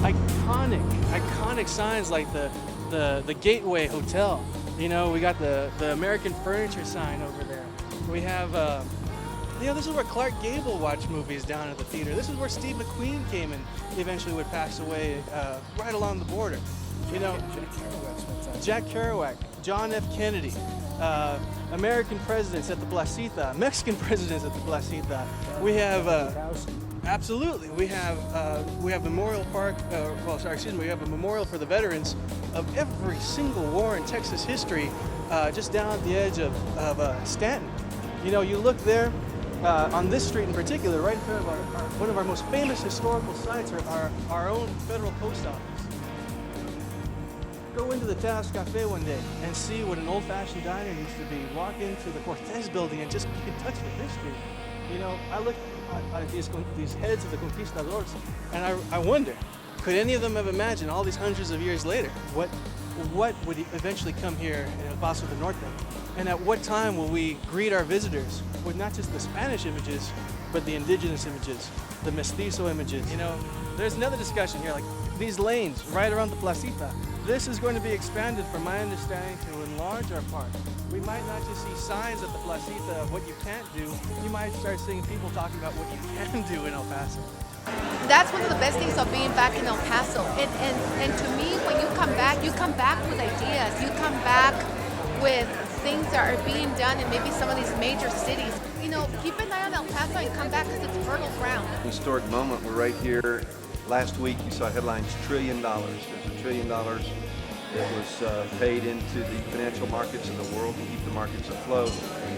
iconic signs like the Gateway Hotel. You know, we got the American Furniture sign over there. We have, you know, this is where Clark Gable watched movies down at the theater. This is where Steve McQueen came and eventually would pass away right along the border. You know, Jack Kerouac, John F. Kennedy, American presidents at the Placita, Mexican presidents at the Placita. We have absolutely. We have Memorial Park. We have a memorial for the veterans of every single war in Texas history, just down at the edge of Stanton. You know, you look there on this street in particular, right in front of one of our most famous historical sites, our own federal post office. Go into the Taos Cafe one day and see what an old-fashioned diner used to be. Walk into the Cortez building and just get in touch with history. You know, I look at these heads of the conquistadors, and I wonder, could any of them have imagined all these hundreds of years later what would eventually come here in El Paso del Norte? And at what time will we greet our visitors with not just the Spanish images, but the indigenous images, the mestizo images? You know, there's another discussion here, like these lanes right around the Placita. This is going to be expanded, from my understanding, to enlarge our park. We might not just see signs at the Placita of what you can't do. You might start seeing people talking about what you can do in El Paso. That's one of the best things of being back in El Paso. And to me, when you come back with ideas. You come back with things that are being done in maybe some of these major cities. You know, keep an eye on El Paso and come back because it's fertile ground. Historic moment. We're right here. Last week you saw headlines, $1 trillion. There's $1 trillion that was paid into the financial markets of the world to keep the markets afloat.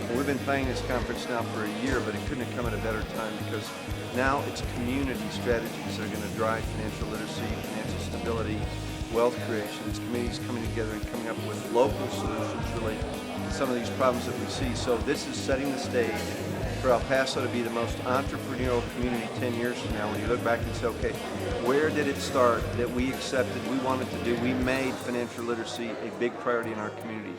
And we've been planning this conference now for a year, but it couldn't have come at a better time because now it's community strategies that are going to drive financial literacy, financial stability, wealth creation. It's communities coming together and coming up with local solutions really to some of these problems that we see. So this is setting the stage for El Paso to be the most entrepreneurial community 10 years from now. When you look back and say, okay, where did it start that we accepted, we wanted to do, we made financial literacy a big priority in our community.